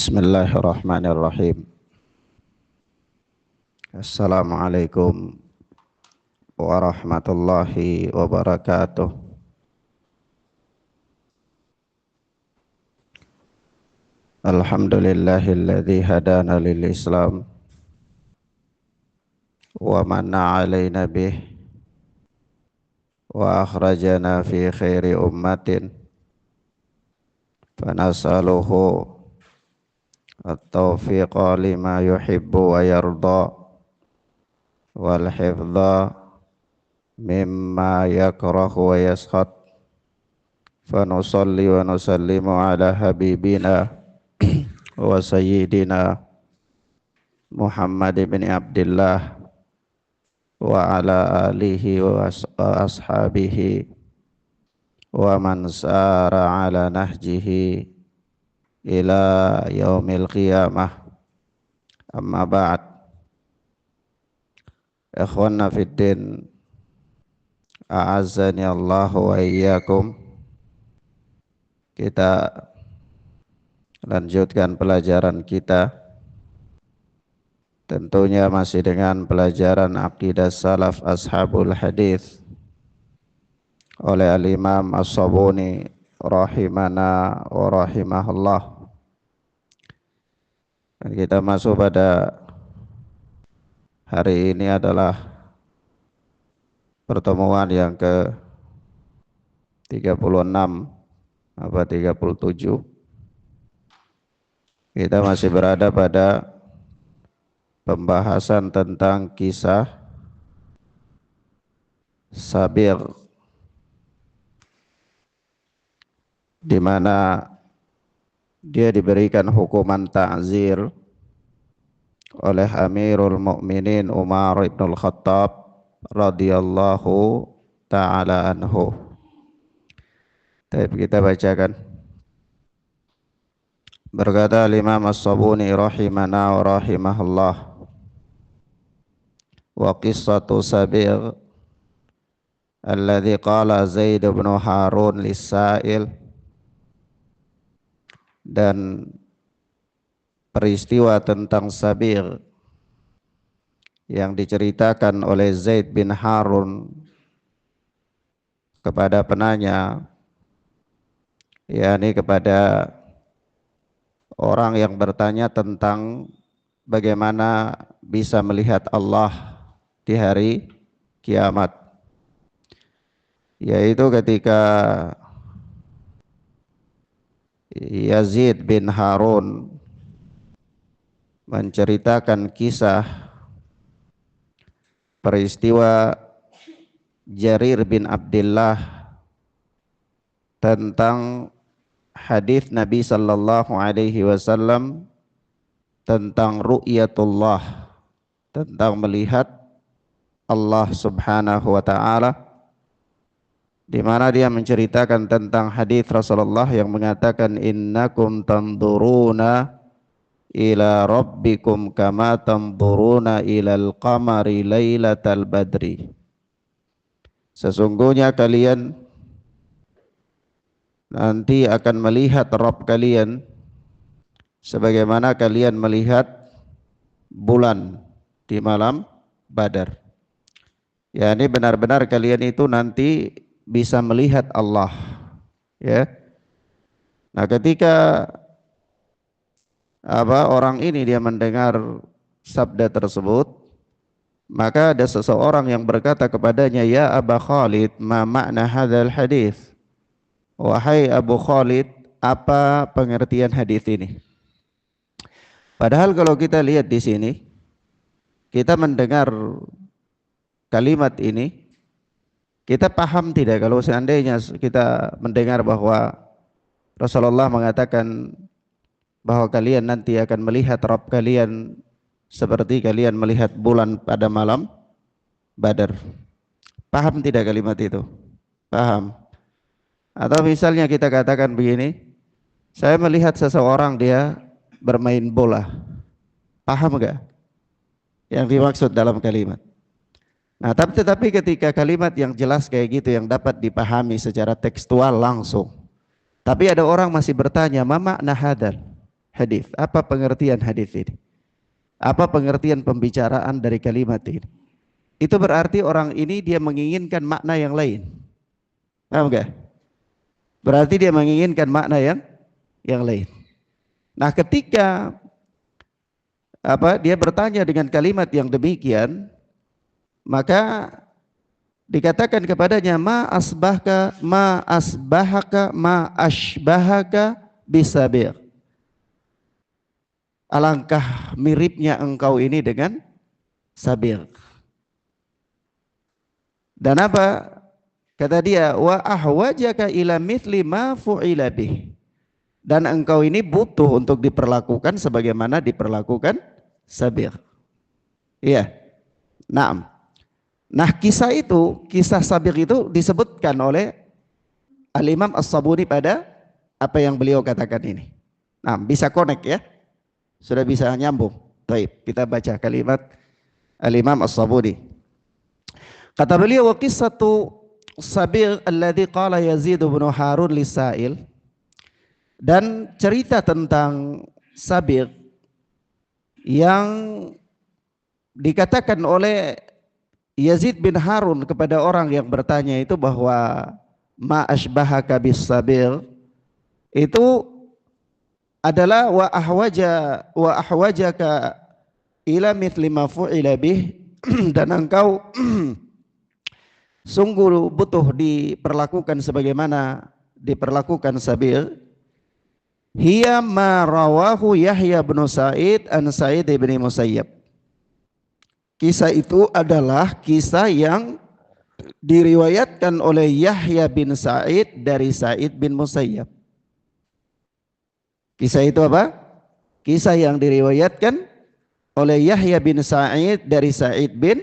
Bismillahirrahmanirrahim. Assalamualaikum warahmatullahi wabarakatuh. Alhamdulillahilladzi hadana lil Islam wa manna alaina bih wa akhrajana fi khairi ummatin fanas'aluhu at-taufiqa lima yuhibbu wa yarda wal hifdha mimma yakrahu wa yaskhad fanusalli wa nusallimu ala habibina wa sayyidina Muhammad ibn Abdullah wa ala alihi wa ashabihi wa man sara ala nahjihi ila yaumil qiyamah. Amma ba'd. Ikhwanna fiddin, a'azzani Allahu wa iyyakum. Kita lanjutkan pelajaran kita, tentunya masih dengan pelajaran akidah salaf ashabul hadis oleh al-Imam As-Sabuni rahimana wa rahimahullah. Dan kita masuk pada hari ini adalah pertemuan yang ke 36 apa 37. Kita masih berada pada pembahasan tentang kisah Sabir, di mana dia diberikan hukuman ta'zir oleh Amirul Mukminin Umar ibn al-Khattab radhiyallahu ta'ala anhu. Kita bacakan. Berkata Imam As-Sabuni rahimana wa rahimahullah, wa qissatu Sabir alladhi qala Zaid bin Harun lis-sa'il, dan peristiwa tentang Sabir yang diceritakan oleh Zaid bin Harun kepada penanya, yakni kepada orang yang bertanya tentang bagaimana bisa melihat Allah di hari kiamat, yaitu ketika Yazid bin Harun menceritakan kisah peristiwa Jarir bin Abdullah tentang hadis Nabi sallallahu alaihi wasallam tentang ru'yatullah, tentang melihat Allah subhanahu wa ta'ala, di mana dia menceritakan tentang hadis Rasulullah yang mengatakan innakum tanzuruna ila rabbikum kama tanzuruna ilal qamari lailatal badri. Sesungguhnya kalian nanti akan melihat Rabb kalian sebagaimana kalian melihat bulan di malam Badar. Ya, ini benar-benar kalian itu nanti bisa melihat Allah, ya. Nah, ketika orang ini dia mendengar sabda tersebut, maka ada seseorang yang berkata kepadanya, ya Aba Khalid, ma makna hadzal hadis? Wahai Abu Khalid, apa pengertian hadis ini? Padahal kalau kita lihat di sini, kita mendengar kalimat ini, kita paham tidak kalau seandainya kita mendengar bahwa Rasulullah mengatakan bahwa kalian nanti akan melihat Rabb kalian seperti kalian melihat bulan pada malam Badar. Paham tidak kalimat itu? Paham. Atau misalnya kita katakan begini, saya melihat seseorang dia bermain bola. Paham enggak yang dimaksud dalam kalimat? Nah, tetapi ketika kalimat yang jelas kayak gitu yang dapat dipahami secara tekstual langsung, tapi ada orang masih bertanya, ma makna hadal? hadis. Apa pengertian hadis ini? Apa pengertian pembicaraan dari kalimat ini? Itu berarti orang ini dia menginginkan makna yang lain. Paham enggak? Berarti dia menginginkan makna yang lain. Nah, ketika dia bertanya dengan kalimat yang demikian, maka dikatakan kepadanya ma ashbahaka bisabir. Alangkah miripnya engkau ini dengan sabir. Dan apa? Kata dia, wa ahwajaka ila mithli ma fu'ila bih. Dan engkau ini butuh untuk diperlakukan sebagaimana diperlakukan sabir. Iya. Naam. Nah, kisah sabir itu disebutkan oleh Al-Imam As-Sabuni pada apa yang beliau katakan ini. Nah, bisa connect ya. Sudah bisa nyambung. Baik, kita baca kalimat Al-Imam As-Sabuni. Kata beliau, wa qissatu sabir alladhi qala Yazid bin Harun lisail. Dan cerita tentang sabir yang dikatakan oleh Yazid bin Harun kepada orang yang bertanya itu bahwa ma ashbahaka bis sabir itu adalah wa ahwajaka ila mithli ma fu'ila bih dan engkau sungguh butuh diperlakukan sebagaimana diperlakukan sabir. Hiya ma rawahu Yahya bin Sa'id an Sa'id bin Musayyab. Kisah itu adalah kisah yang diriwayatkan oleh Yahya bin Sa'id dari Sa'id bin Musayyab. Kisah itu apa? Kisah yang diriwayatkan oleh Yahya bin Sa'id dari Sa'id bin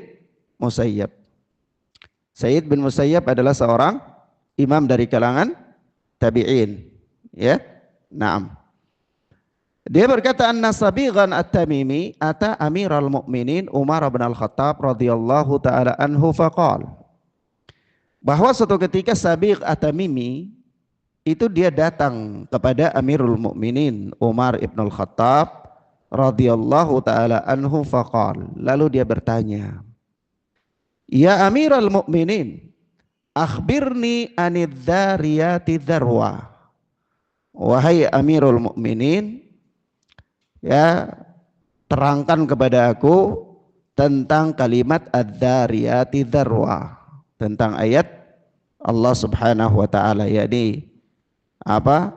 Musayyab. Sa'id bin Musayyab adalah seorang imam dari kalangan tabi'in. Ya, naam. Dia berkata anna Sabighan At-Tamimi ata Amirul Mukminin Umar bin Al-Khattab radhiyallahu taala anhu faqal. Bahwa suatu ketika Sabigh At-Tamimi itu dia datang kepada Amirul Mukminin Umar ibn Al-Khattab radhiyallahu taala anhu faqal. Lalu dia bertanya, "Ya Amirul Mukminin, akhbirni anidz-dzariyati dzarwa." Wahai Amirul Mukminin, ya terangkan kepada aku tentang kalimat adz-dzariyati dzarwa, tentang ayat Allah Subhanahu wa taala, yakni apa?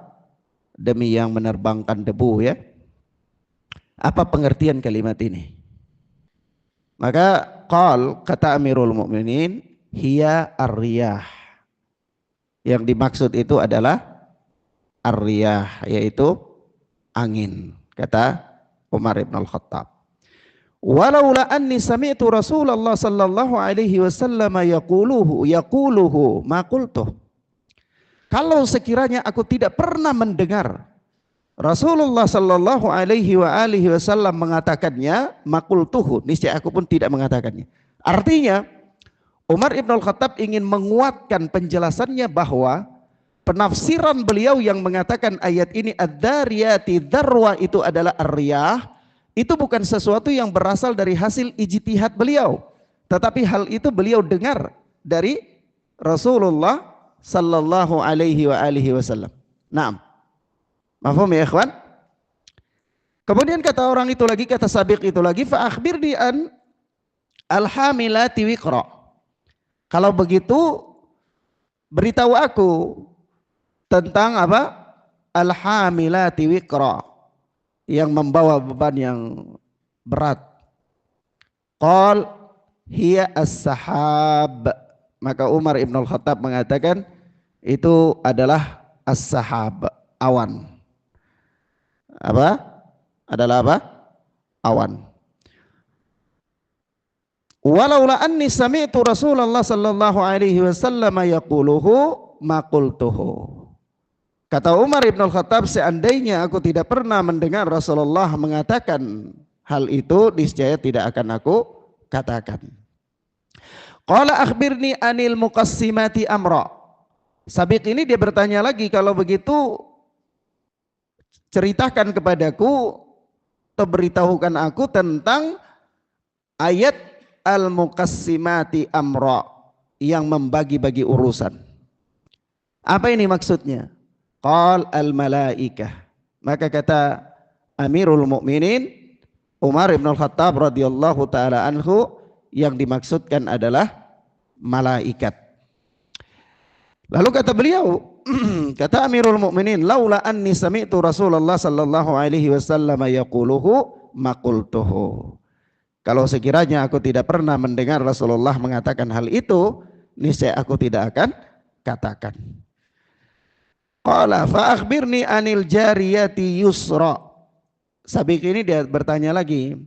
Demi yang menerbangkan debu, ya. Apa pengertian kalimat ini? Maka kata Amirul Mukminin, hiya ar-riyah. Yang dimaksud itu adalah ar-riyah, yaitu angin, kata Umar ibn Al-Khattab. Walaula anni sami'tu Rasulullah sallallahu alaihi wasallam yaquluhu ma qultuh. Kalau sekiranya aku tidak pernah mendengar Rasulullah sallallahu alaihi wasallam mengatakannya, maqultuhu, niscaya aku pun tidak mengatakannya. Artinya Umar ibn Al-Khattab ingin menguatkan penjelasannya bahwa penafsiran beliau yang mengatakan ayat ini adz-dzariyati dzarwa itu adalah ar-riyah, itu bukan sesuatu yang berasal dari hasil ijtihad beliau, tetapi hal itu beliau dengar dari Rasulullah sallallahu alaihi wasallam. Naam. Mafhum ya ikhwan? Kemudian kata orang itu lagi, kata Sabiq itu lagi, fa akhbirni an al-hamilati wiqra. Kalau begitu beritahu aku tentang apa? Al-hamilati wiqra, yang membawa beban yang berat. Qal hiya as-sahab. Maka Umar ibn Al-Khattab mengatakan itu adalah as-sahab, awan. Apa? Adalah apa? Awan. Walaula anni sami'tu Rasulullah sallallahu alaihi wasallam yaquluhu ma qultuhu. Kata Umar ibn Al-Khattab, seandainya aku tidak pernah mendengar Rasulullah mengatakan hal itu, niscaya tidak akan aku katakan. Qala akhbirni anil muqassimati amra. Sabiq ini dia bertanya lagi, kalau begitu ceritakan kepadaku atau beritahukan aku tentang ayat al-muqassimati amra, yang membagi-bagi urusan. Apa ini maksudnya? Qal al-malaikah. Maka kata Amirul Mukminin Umar ibn al-Khattab radhiyallahu taala anhu, yang dimaksudkan adalah malaikat. Lalu kata beliau, kata Amirul Mukminin, laula anni sami'tu Rasulullah sallallahu alaihi wasallam yaquluhu maqultuhu. Kalau sekiranya aku tidak pernah mendengar Rasulullah mengatakan hal itu, niscaya aku tidak akan katakan. Qala fa akhbirni anil jariyati yusra. Sabik ini dia bertanya lagi.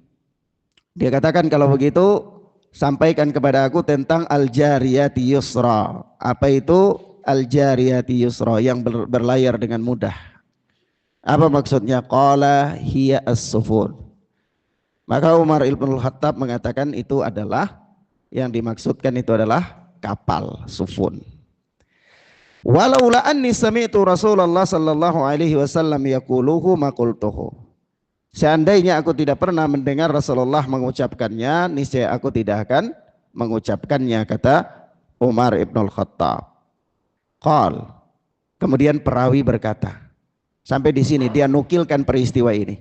Dia katakan, kalau begitu sampaikan kepada aku tentang al-jariyati yusra. Apa itu al-jariyati yusra? Yang berlayar dengan mudah. Apa maksudnya? Qala hiya as-sufun. Maka Umar ibn al-Khattab mengatakan itu adalah, yang dimaksudkan itu adalah kapal, sufun. Walaula anni sami'tu Rasulullah sallallahu alaihi wasallam yaquluhu maqultuhu. Seandainya aku tidak pernah mendengar Rasulullah mengucapkannya, niscaya aku tidak akan mengucapkannya, kata Umar ibn al-Khattab. Qal. Kemudian perawi berkata, sampai di sini dia nukilkan peristiwa ini.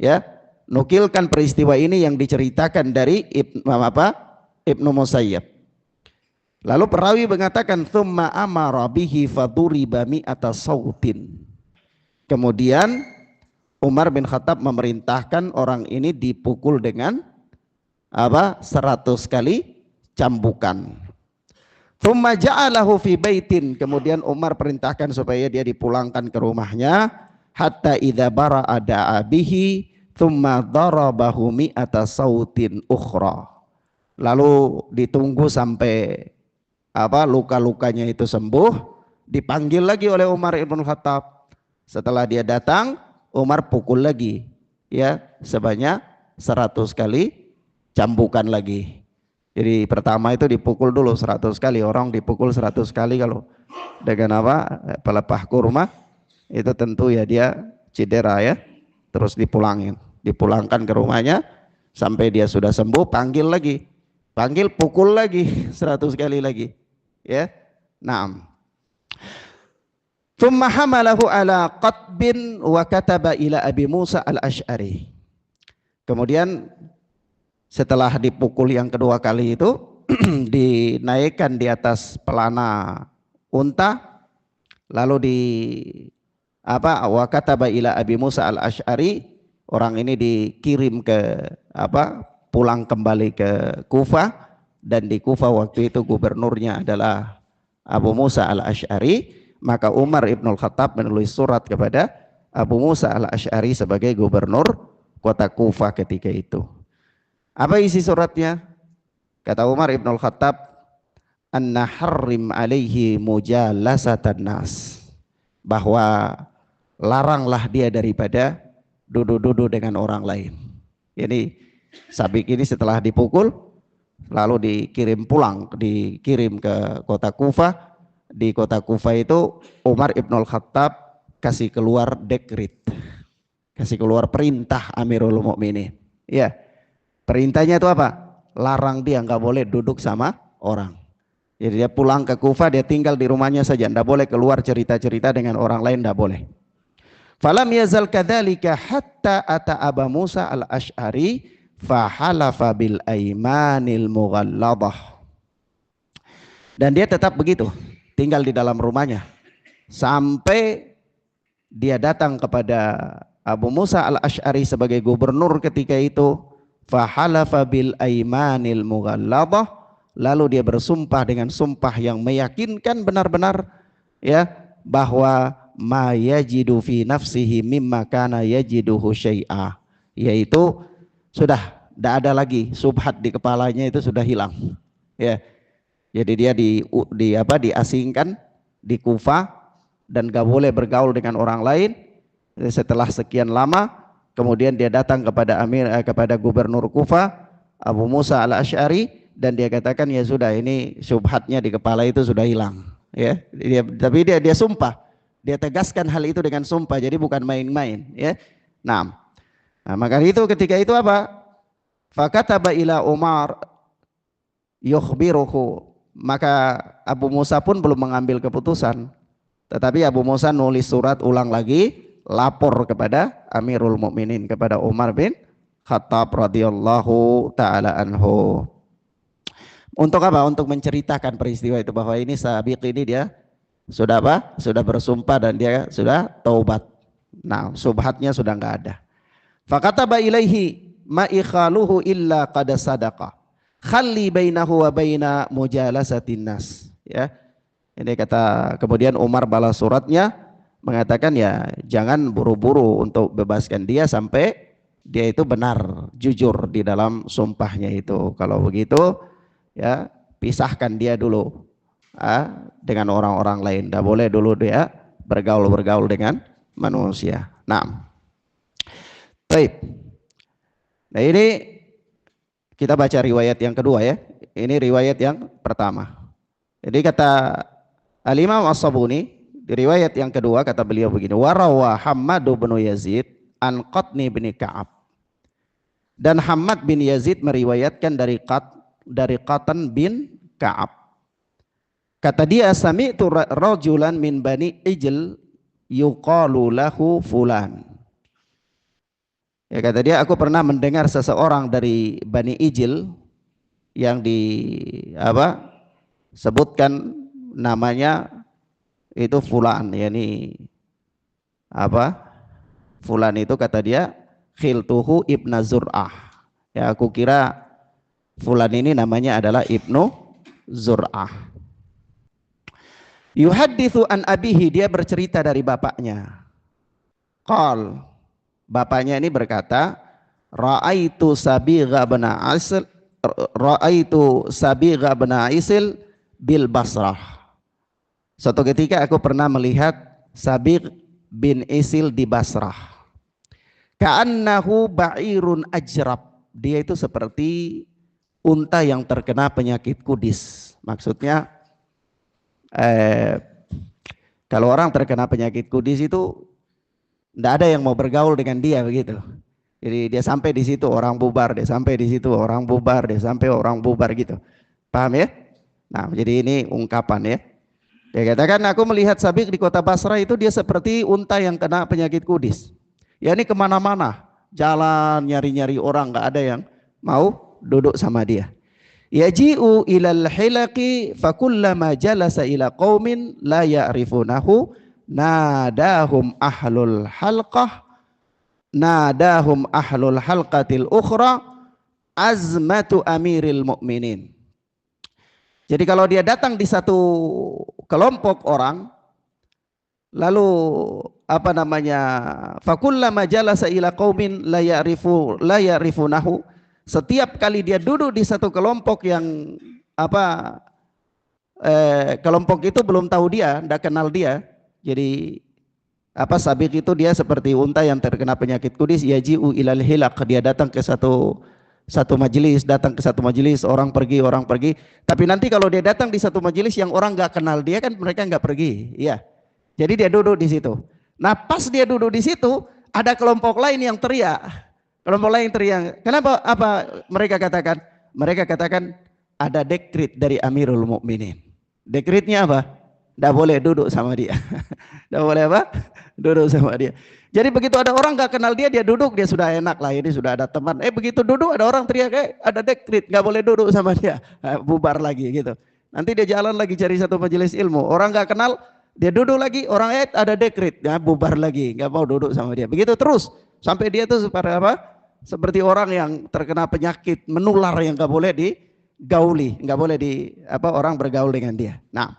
Ya, nukilkan peristiwa ini yang diceritakan dari Ibnu Musayyab. Lalu perawi mengatakan, thumma amara bihi faduriba mi'ata sautin. Kemudian Umar bin Khattab memerintahkan orang ini dipukul dengan 100 kali cambukan. Thumma ja'alahu fi baitin. Kemudian Umar perintahkan supaya dia dipulangkan ke rumahnya, hatta idza bara'a da'a bihi thumma darabahu mi'ata sautin ukhra. Lalu ditunggu sampai luka-lukanya itu sembuh, dipanggil lagi oleh Umar ibn Khattab. Setelah dia datang, Umar pukul lagi, ya, sebanyak 100 kali cambukan lagi. Jadi pertama itu dipukul dulu 100 kali. Orang dipukul 100 kali kalau dengan pelepah kurma, itu tentu ya dia cedera, ya. Terus dipulangkan ke rumahnya sampai dia sudah sembuh, panggil lagi. Panggil, pukul lagi 100 kali lagi. Ya. Naam. Thumma hamalahu ala qatbin wa kataba ila Abi Musa al-Ash'ari. Kemudian setelah dipukul yang kedua kali itu dinaikkan di atas pelana unta, lalu wa kataba ila Abi Musa al-Ash'ari. Orang ini dikirim ke pulang kembali ke Kufah, dan di Kufah waktu itu gubernurnya adalah Abu Musa al-Ash'ari. Maka Umar ibn al-Khattab menulis surat kepada Abu Musa al-Ash'ari sebagai gubernur kota Kufah ketika itu. Apa isi suratnya? Kata Umar ibn al-Khattab, anna harrim alaihi mujalasatan nas, bahwa laranglah dia daripada duduk-duduk dengan orang lain. Jadi Sabik ini setelah dipukul lalu dikirim ke kota Kufah. Di kota Kufah itu Umar ibn al-Khattab kasih keluar dekret, kasih keluar perintah Amirul Mukminin. Ya, perintahnya itu apa? Larang dia nggak boleh duduk sama orang. Jadi dia pulang ke Kufah, dia tinggal di rumahnya saja, nggak boleh keluar cerita-cerita dengan orang lain, nggak boleh. Falam yazal kadzalika hatta ata Abu Musa al-Ash'ari fahalafa bil aimanil mughalladah. Dan dia tetap begitu, tinggal di dalam rumahnya sampai dia datang kepada Abu Musa al-Ash'ari sebagai gubernur ketika itu. Fahalafa bil aimanil mughalladah, lalu dia bersumpah dengan sumpah yang meyakinkan benar-benar, ya, bahwa ma yajidu fi nafsihi mimma kana yajiduhu syai'a, yaitu sudah tidak ada lagi subhat di kepalanya, itu sudah hilang, ya. Jadi dia diasingkan di Kufah dan gak boleh bergaul dengan orang lain. Setelah sekian lama, kemudian dia datang kepada gubernur Kufah Abu Musa al-Ash'ari, dan dia katakan, ya sudah, ini subhatnya di kepala itu sudah hilang, ya. Tapi dia sumpah Dia tegaskan hal itu dengan sumpah, jadi bukan main-main, ya. Nah, maka itu ketika itu apa? Fakataba ila Umar yukhbiruhu. Maka Abu Musa pun belum mengambil keputusan. Tetapi Abu Musa nulis surat ulang lagi, lapor kepada Amirul Mukminin, kepada Umar bin Khattab radhiyallahu taala anhu. Untuk apa? Untuk menceritakan peristiwa itu, bahwa ini Sabiq ini dia sudah apa? Sudah bersumpah dan dia sudah taubat. Nah, subhatnya sudah enggak ada. Fakataba ilaihi ma ikhaluhu illa qad sadaqa. Khalli bainahu wa baina mujalasatin nas. Ya. Ini kata, kemudian Umar balas suratnya mengatakan, ya jangan buru-buru untuk bebaskan dia sampai dia itu benar, jujur di dalam sumpahnya itu. Kalau begitu ya pisahkan dia dulu dengan orang-orang lain. Tidak boleh dulu dia bergaul dengan manusia. Nah, baik. Nah ini kita baca riwayat yang kedua ya. Ini riwayat yang pertama. Jadi kata Al-Imam As-Sabuni di riwayat yang kedua kata beliau begini, warawa Hammad bin Yazid an Qatni bin Ka'ab. Dan Hammad bin Yazid meriwayatkan dari Qatan bin Ka'ab. Kata dia, sami'tu rajulan min Bani Ijl yuqalu lahu fulan. Ya, kata dia, aku pernah mendengar seseorang dari Bani Ijl yang sebutkan namanya itu fulan, yakni fulan itu kata dia khiltuhu ibnu Zur'ah. Ya, aku kira fulan ini namanya adalah Ibnu Zur'ah. Yuhadditsu an abihi, dia bercerita dari bapaknya. Qal, bapaknya ini berkata, ra'aitu Sabigha bin Aisil bil Basrah. Suatu ketika aku pernah melihat Sabigh bin Isil di Basrah. Ka'annahu ba'irun ajrab. Dia itu seperti unta yang terkena penyakit kudis. Maksudnya kalau orang terkena penyakit kudis itu tidak ada yang mau bergaul dengan dia begitu. Jadi dia sampai di situ orang bubar, dia sampai di situ orang bubar, dia sampai orang bubar gitu. Paham ya? Nah, jadi ini ungkapan ya. Dia katakan, aku melihat Sabigh di kota Basra itu dia seperti unta yang kena penyakit kudis. Ya ini kemana-mana, jalan nyari-nyari orang, nggak ada yang mau duduk sama dia. Yaji'u ilal hilaqi fakullama jalasa ila qaumin la ya'rifunahu nadahum ahlul halqatil ukhra azmatu amiril mu'minin. Jadi kalau dia datang di satu kelompok orang, lalu fakullama jalasa ila qaumin la ya'rifunahu, setiap kali dia duduk di satu kelompok yang kelompok itu belum tahu dia, tidak kenal dia. Jadi Sabigh itu dia seperti unta yang terkena penyakit kudis. Yaji'u ilal hilaq, dia datang ke satu majelis, orang pergi. Tapi nanti kalau dia datang di satu majelis yang orang nggak kenal dia, kan mereka nggak pergi, ya. Jadi dia duduk di situ. Nah, pas dia duduk di situ, ada kelompok lain yang teriak. Kenapa? Apa mereka katakan? Mereka katakan ada dekret dari Amirul Mukminin. Dekretnya apa? Tidak boleh duduk sama dia. Tidak boleh duduk sama dia. Jadi begitu ada orang nggak kenal dia, dia duduk, dia sudah enak lah, ini sudah ada teman. Begitu duduk ada orang teriak, ada dekret, nggak boleh duduk sama dia, bubar lagi gitu. Nanti dia jalan lagi cari satu majelis ilmu, orang nggak kenal, dia duduk lagi, orang ada dekret, bubar lagi, nggak mau duduk sama dia. Begitu terus sampai dia tuh seperti orang yang terkena penyakit menular yang nggak boleh digauli, nggak boleh orang bergaul dengan dia. Nah,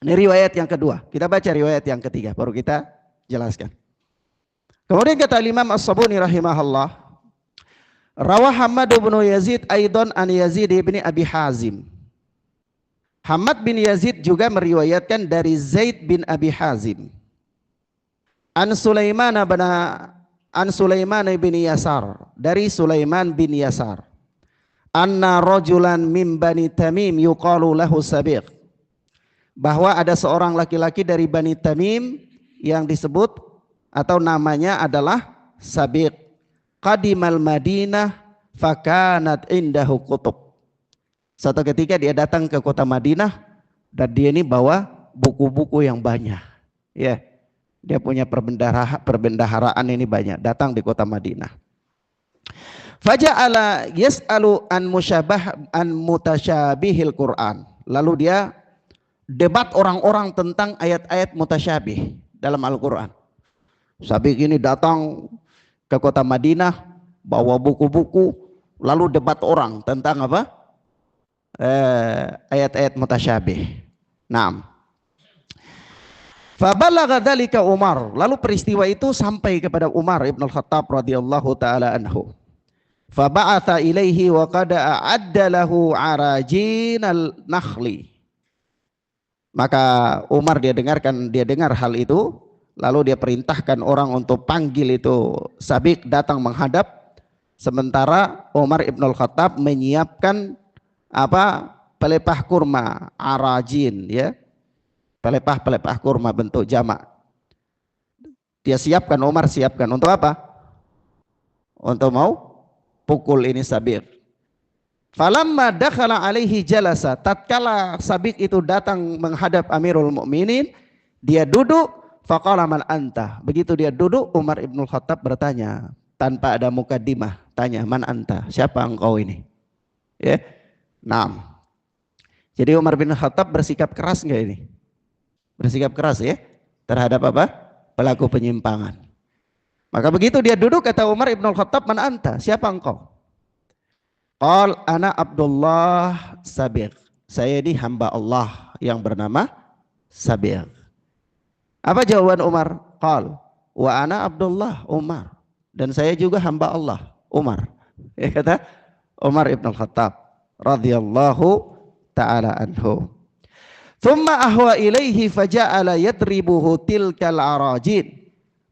ini riwayat yang kedua. Kita baca riwayat yang ketiga, baru kita jelaskan. Kemudian kata Imam As-Sabuni rahimahullah, rawah Hammad bin Yazid aidan an Yazid bin Abi Hazim. Hammad bin Yazid juga meriwayatkan dari Zaid bin Abi Hazim. An Sulaiman bin Yasar, dari Sulaiman bin Yasar. Anna rajulan min Bani Tamim yuqalu lahu Sabigh. bahwa ada seorang laki-laki dari Bani Tamim yang disebut atau namanya adalah Sabiq. Qadimal Madinah fakanat indahu kutub. Suatu ketika dia datang ke kota Madinah dan dia ini bawa buku-buku yang banyak. Ya, dia punya perbendaharaan ini banyak. Datang di kota Madinah. Faja'ala yas'alu an mutasyabihil Quran. Lalu dia debat orang-orang tentang ayat-ayat mutasyabih dalam Al-Quran. Sabiq ini datang ke kota Madinah bawa buku-buku lalu debat orang tentang apa? Ayat-ayat mutasyabih. Naam. Fabalagha dzalika Umar. Lalu peristiwa itu sampai kepada Umar Ibn Al-Khattab radhiyallahu taala anhu. Faba'atha ilaihi wa qad a'adda lahu arajin al-nakhli. Maka Umar dia dengar hal itu, lalu dia perintahkan orang untuk panggil itu Sabiq datang menghadap, sementara Umar Ibn Al-Khattab menyiapkan pelepah kurma, arajin, ya, pelepah kurma bentuk jamak. Dia siapkan, Umar siapkan untuk apa? Untuk mau pukul ini Sabiq. Falamma dakhala alaihi jalasa, tatkala Sabiq itu datang menghadap Amirul Mukminin, dia duduk, faqala man anta. Begitu dia duduk, Umar Ibn Khattab bertanya tanpa ada mukaddimah, tanya, man anta, siapa engkau ini? Ya. Nah, jadi Umar bin Khattab bersikap keras enggak ini? Bersikap keras ya terhadap apa? Pelaku penyimpangan. Maka begitu dia duduk, kata Umar Ibn Khattab, man anta, siapa engkau? Qal ana Abdullah Sabiq. Saya ini hamba Allah yang bernama Sabiq. Apa jawaban Umar? Qal wa ana Abdullah Umar. Dan saya juga hamba Allah Umar. Ya, kata Umar Ibn Khattab radhiyallahu ta'ala anhu. Thumma ahwa ilaihi faja'ala yadribuhu tilkal arajin.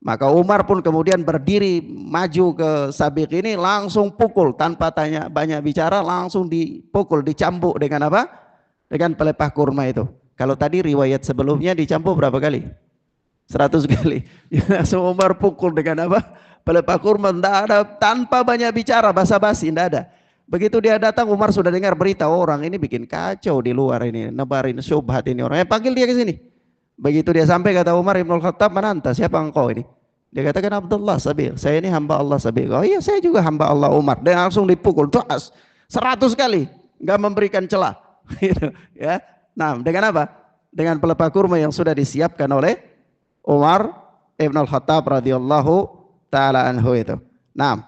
Maka Umar pun kemudian berdiri maju ke Sabiq ini, langsung pukul tanpa tanya banyak bicara, langsung dipukul, dicambuk dengan apa? Dengan pelepah kurma itu. Kalau tadi riwayat sebelumnya dicambuk berapa kali? 100 kali. Langsung Umar pukul dengan apa? Pelepah kurma, tidak ada, tanpa banyak bicara, basa-basi, tidak ada. Begitu dia datang, Umar sudah dengar berita, orang ini bikin kacau di luar ini, nebarin syubhat ini orang. Panggil dia ke sini. Begitu dia sampai, kata Umar Ibn Khattab, man anta, siapa engkau ini? Dia katakan Abdullah Sabiq, saya ini hamba Allah Sabiq. Oh iya, saya juga hamba Allah Umar. Dia langsung dipukul, tuas 100 kali, nggak memberikan celah. Ya. Nah, dengan apa? Dengan pelepah kurma yang sudah disiapkan oleh Umar Ibn Khattab radhiyallahu taala anhu itu. Nah,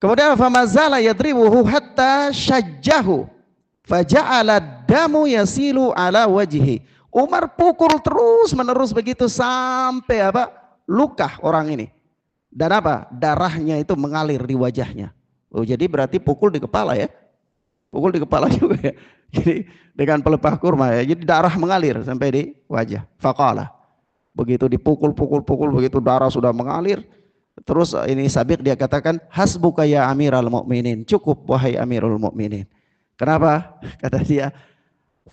kemudian famazala yadribuhu hatta syajjahu faja'ala damu yasilu ala wajhi. Umar pukul terus menerus begitu sampai apa? Luka orang ini. Dan apa? Darahnya itu mengalir di wajahnya. Oh, jadi berarti pukul di kepala ya. Pukul di kepala juga ya. Jadi dengan pelepah kurma ya. Jadi darah mengalir sampai di wajah. Faqala. Begitu dipukul begitu darah sudah mengalir. Terus ini Sabiq dia katakan, hasbuka ya Amirul Mukminin. Cukup wahai Amirul Mukminin. Kenapa? Kata dia,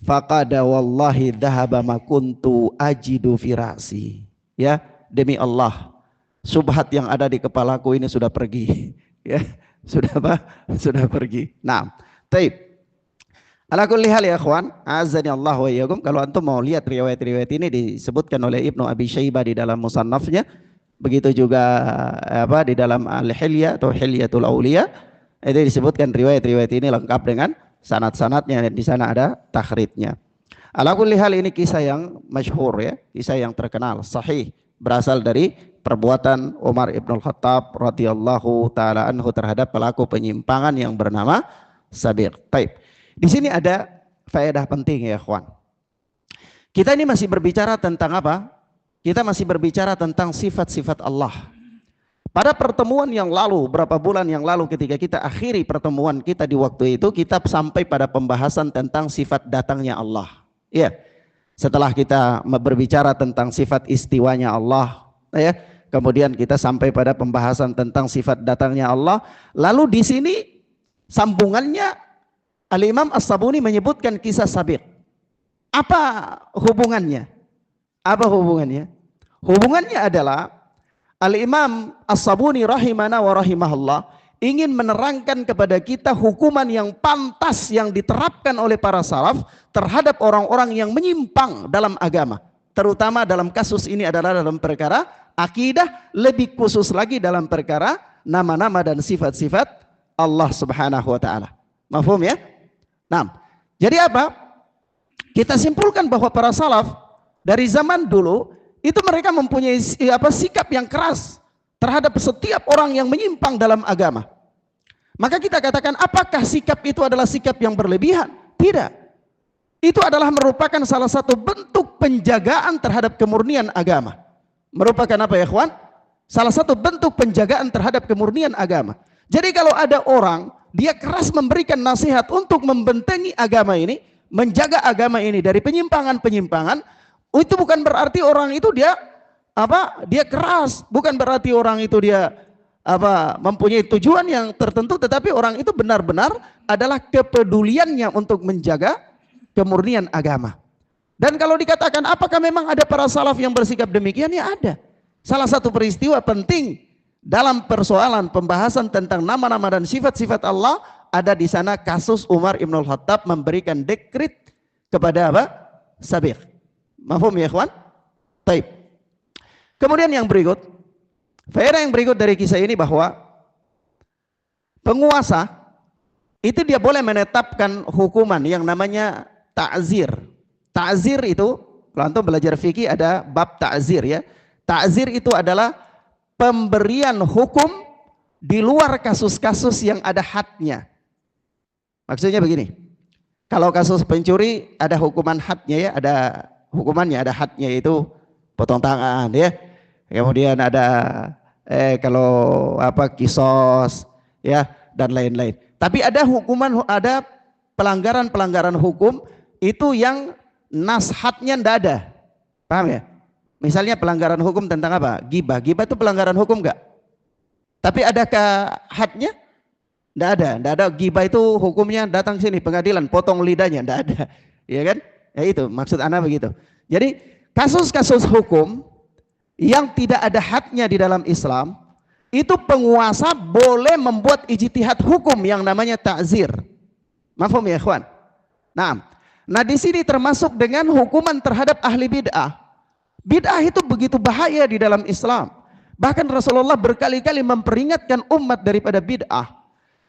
faqada wallahi dhahaba ma kuntu ajidu firasi. Ya, demi Allah, subhat yang ada di kepalaku ini sudah pergi. Ya, sudah apa? Sudah pergi. Nah, taib. Ala kulli hal ya akhwan, azani Allah wa iyyakum. Kalau antum mau lihat riwayat-riwayat ini disebutkan oleh Ibnu Abi Syaibah di dalam musannafnya, begitu juga apa di dalam Al-Hilya atau Hilyatul Auliya, itu disebutkan riwayat-riwayat ini lengkap dengan sanad-sanadnya, dan di sana ada takhrijnya. Ala kulli hal, ini kisah yang masyhur ya, kisah yang terkenal, sahih, berasal dari perbuatan Umar Ibn Khattab radhiyallahu taala anhu terhadap pelaku penyimpangan yang bernama Sabiq. Baik. Di sini ada faedah penting ya, ikhwan. Kita ini masih berbicara tentang apa? Kita masih berbicara tentang sifat-sifat Allah. Pada pertemuan yang lalu, berapa bulan yang lalu ketika kita akhiri pertemuan kita di waktu itu, kita sampai pada pembahasan tentang sifat datangnya Allah. Ya. Setelah kita berbicara tentang sifat istiwanya Allah, ya, kemudian kita sampai pada pembahasan tentang sifat datangnya Allah. Lalu di sini sambungannya Al-Imam As-Sabuni menyebutkan kisah Sabiq. Apa hubungannya? Apa hubungannya? Hubungannya adalah Al-Imam As-Sabuni rahimana wa rahimahullah ingin menerangkan kepada kita hukuman yang pantas yang diterapkan oleh para salaf terhadap orang-orang yang menyimpang dalam agama. Terutama dalam kasus ini adalah dalam perkara akidah, lebih khusus lagi dalam perkara nama-nama dan sifat-sifat Allah Subhanahu wa taala. Mafhum ya? Nah, jadi apa? Kita simpulkan bahwa para salaf dari zaman dulu itu mereka mempunyai sikap yang keras terhadap setiap orang yang menyimpang dalam agama. Maka kita katakan, apakah sikap itu adalah sikap yang berlebihan? Tidak. Itu adalah merupakan salah satu bentuk penjagaan terhadap kemurnian agama. Merupakan apa ya, ikhwan? Salah satu bentuk penjagaan terhadap kemurnian agama. Jadi kalau ada orang, dia keras memberikan nasihat untuk membentengi agama ini, menjaga agama ini dari penyimpangan-penyimpangan, itu bukan berarti orang itu dia keras, bukan berarti orang itu dia mempunyai tujuan yang tertentu, tetapi orang itu benar-benar adalah kepeduliannya untuk menjaga kemurnian agama. Dan kalau dikatakan apakah memang ada para salaf yang bersikap demikian? Ya ada. Salah satu peristiwa penting dalam persoalan pembahasan tentang nama-nama dan sifat-sifat Allah, ada di sana kasus Umar Ibn Khattab memberikan dekret kepada Sabiq. Mafhum ya ikhwan? Taib. Kemudian yang berikut, faedah yang berikut dari kisah ini bahwa penguasa itu dia boleh menetapkan hukuman yang namanya ta'zir. Ta'zir itu, kalau antum belajar fikih ada bab ta'zir ya. Ta'zir itu adalah pemberian hukum di luar kasus-kasus yang ada hadnya. Maksudnya begini, kalau kasus pencuri ada hukuman hadnya ya, ada hukumannya, ada hadnya itu potong tangan ya. Kemudian ada kalau kisos ya dan lain-lain. Tapi ada hukuman, ada pelanggaran-pelanggaran hukum itu yang nas hadnya ndak ada. Paham ya? Misalnya pelanggaran hukum tentang apa? Ghibah. Ghibah itu pelanggaran hukum enggak? Tapi adakah hadnya? Ndak ada. Ndak ada. Ghibah itu hukumnya datang sini pengadilan, potong lidahnya, ndak ada. Ya kan? Ya itu maksud ana begitu. Jadi kasus-kasus hukum yang tidak ada hadnya di dalam Islam, itu penguasa boleh membuat ijtihad hukum yang namanya ta'zir. Mafhum ya ikhwan? Nah di sini termasuk dengan hukuman terhadap ahli bid'ah. Bid'ah itu begitu bahaya di dalam Islam. Bahkan Rasulullah berkali-kali memperingatkan umat daripada bid'ah.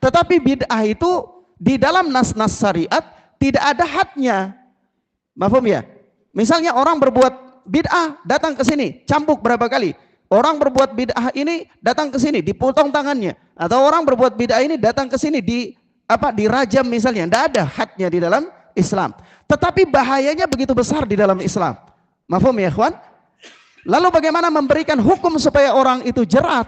Tetapi bid'ah itu di dalam nas-nas syariat tidak ada hadnya. Mafhum ya? Misalnya orang berbuat bid'ah, datang ke sini, cambuk berapa kali. Orang berbuat bid'ah ini datang ke sini, dipotong tangannya. Atau orang berbuat bid'ah ini datang ke sini dirajam misalnya. Tidak ada hadnya di dalam Islam. Tetapi bahayanya begitu besar di dalam Islam. Mafhum ya ikhwan? Lalu bagaimana memberikan hukum supaya orang itu jerah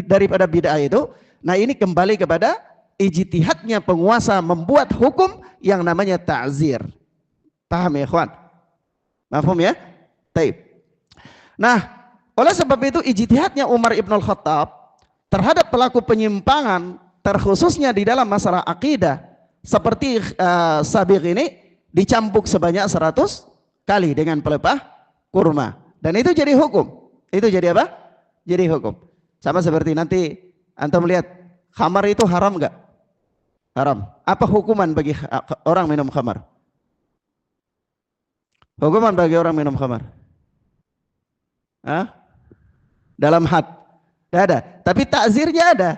daripada bid'ah itu? Nah ini kembali kepada ijtihadnya penguasa membuat hukum yang namanya ta'zir. Paham ya ikhwan? Mafhum ya? Taib. Nah, oleh sebab itu ijtihadnya Umar Ibn Khattab terhadap pelaku penyimpangan, terkhususnya di dalam masalah akidah, seperti Sabiq ini dicambuk sebanyak 100 kali dengan pelepah kurma. Dan itu jadi hukum. Itu jadi apa? Jadi hukum. Sama seperti nanti antum melihat khamar itu haram enggak? Haram. Apa hukuman bagi orang minum khamar? Hukuman bagi orang minum khamar? Dalam had. Tidak ada. Tapi takzirnya ada.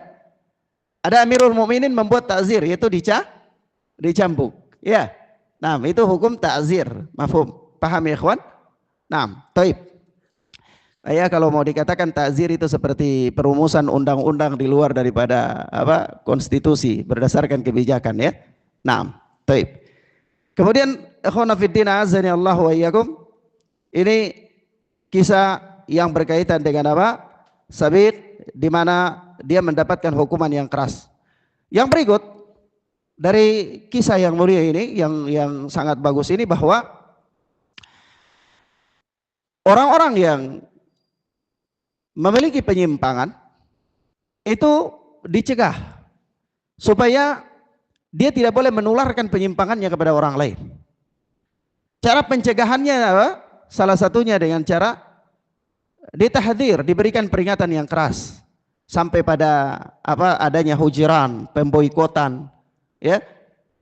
Ada Amirul Mukminin membuat takzir, yaitu dicambuk. Ya. Nah, itu hukum takzir. Mafhum. Paham ya ikhwan? Nah, taib. Ya, kalau mau dikatakan takzir itu seperti perumusan undang-undang di luar daripada konstitusi berdasarkan kebijakan ya. Nah, taib. Kemudian ikhwan fillah azani Allah wa iyyakum. Ini kisah yang berkaitan dengan Sabiq, di mana dia mendapatkan hukuman yang keras. Yang berikut dari kisah yang mulia ini, yang sangat bagus ini, bahwa orang-orang yang memiliki penyimpangan itu dicegah supaya dia tidak boleh menularkan penyimpangannya kepada orang lain. Cara pencegahannya apa? Salah satunya dengan cara ditahdzir, diberikan peringatan yang keras sampai pada apa adanya hujiran, pemboikotan, ya,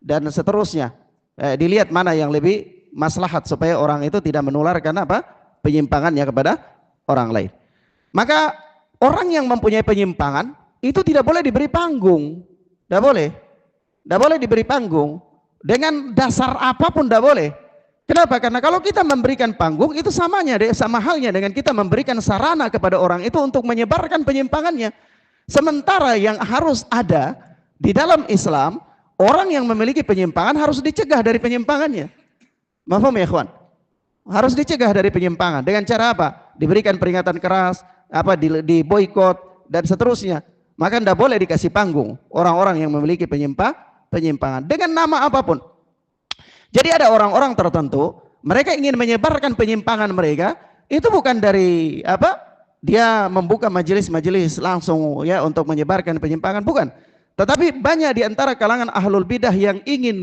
dan seterusnya. Dilihat mana yang lebih maslahat supaya orang itu tidak menularkan apa penyimpangannya kepada orang lain. Maka orang yang mempunyai penyimpangan itu tidak boleh diberi panggung, tidak boleh, tidak boleh diberi panggung dengan dasar apapun, tidak boleh. Kenapa? Karena kalau kita memberikan panggung itu sama halnya dengan kita memberikan sarana kepada orang itu untuk menyebarkan penyimpangannya. Sementara yang harus ada di dalam Islam, orang yang memiliki penyimpangan harus dicegah dari penyimpangannya. Mahfum ya ikhwan? Harus dicegah dari penyimpangan. Dengan cara apa? Diberikan peringatan keras, apa di boikot dan seterusnya. Maka tidak boleh dikasih panggung orang-orang yang memiliki penyimpangan dengan nama apapun. Jadi ada orang-orang tertentu, mereka ingin menyebarkan penyimpangan mereka, itu bukan dari apa? Dia membuka majelis-majelis langsung ya untuk menyebarkan penyimpangan, bukan. Tetapi banyak di antara kalangan ahlul bidah yang ingin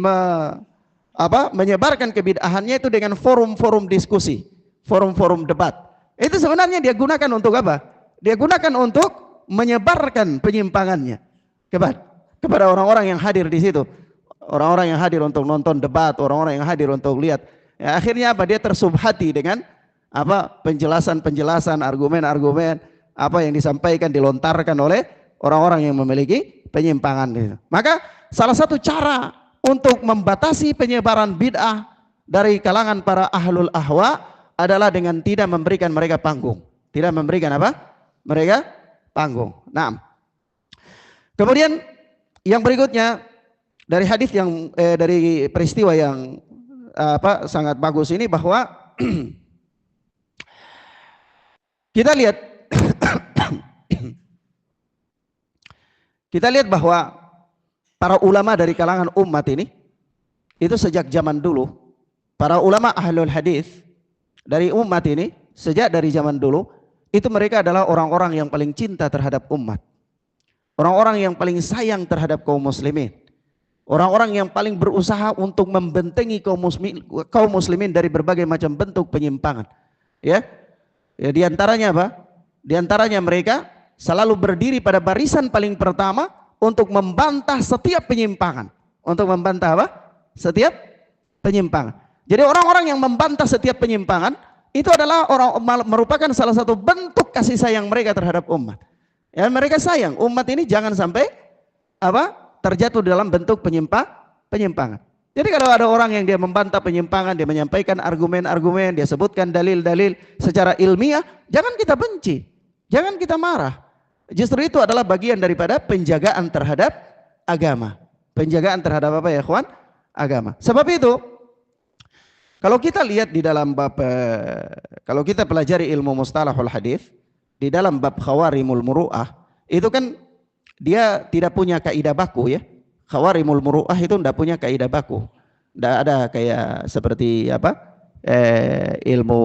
menyebarkan kebid'ahannya itu dengan forum-forum diskusi, forum-forum debat. Itu sebenarnya dia gunakan untuk apa? Dia gunakan untuk menyebarkan penyimpangannya kepada orang-orang yang hadir di situ. Orang-orang yang hadir untuk nonton debat, orang-orang yang hadir untuk lihat. Ya, akhirnya apa? Dia tersubhati dengan apa? Penjelasan-penjelasan, argumen-argumen apa yang disampaikan, dilontarkan oleh orang-orang yang memiliki penyimpangan. Maka salah satu cara untuk membatasi penyebaran bid'ah dari kalangan para ahlul ahwa adalah dengan tidak memberikan mereka panggung. Tidak memberikan apa? Mereka panggung. Nah, kemudian yang berikutnya dari hadis yang dari peristiwa yang sangat bagus ini bahwa kita lihat kita lihat bahwa para ulama dari kalangan umat ini itu sejak zaman dulu, para ulama ahlul hadis dari umat ini sejak dari zaman dulu itu mereka adalah orang-orang yang paling cinta terhadap umat, orang-orang yang paling sayang terhadap kaum muslimin, orang-orang yang paling berusaha untuk membentengi kaum muslimin dari berbagai macam bentuk penyimpangan. Ya, di antaranya apa? Di antaranya mereka selalu berdiri pada barisan paling pertama untuk membantah setiap penyimpangan. Untuk membantah apa? Setiap penyimpangan. Jadi orang-orang yang membantah setiap penyimpangan itu adalah merupakan salah satu bentuk kasih sayang mereka terhadap umat. Ya, mereka sayang umat ini jangan sampai terjatuh dalam bentuk penyimpangan. Jadi kalau ada orang yang dia membantah penyimpangan, dia menyampaikan argumen-argumen, dia sebutkan dalil-dalil secara ilmiah, jangan kita benci, jangan kita marah. Justru itu adalah bagian daripada penjagaan terhadap agama. Penjagaan terhadap apa ya, ikhwan? Agama. Sebab itu, kalau kita lihat di dalam bab, kalau kita pelajari ilmu mustalahul hadis, di dalam bab khawarimul muru'ah, itu kan dia tidak punya kaidah baku ya. Khawarimul muru'ah itu tidak punya kaidah baku. Tidak ada kayak seperti ilmu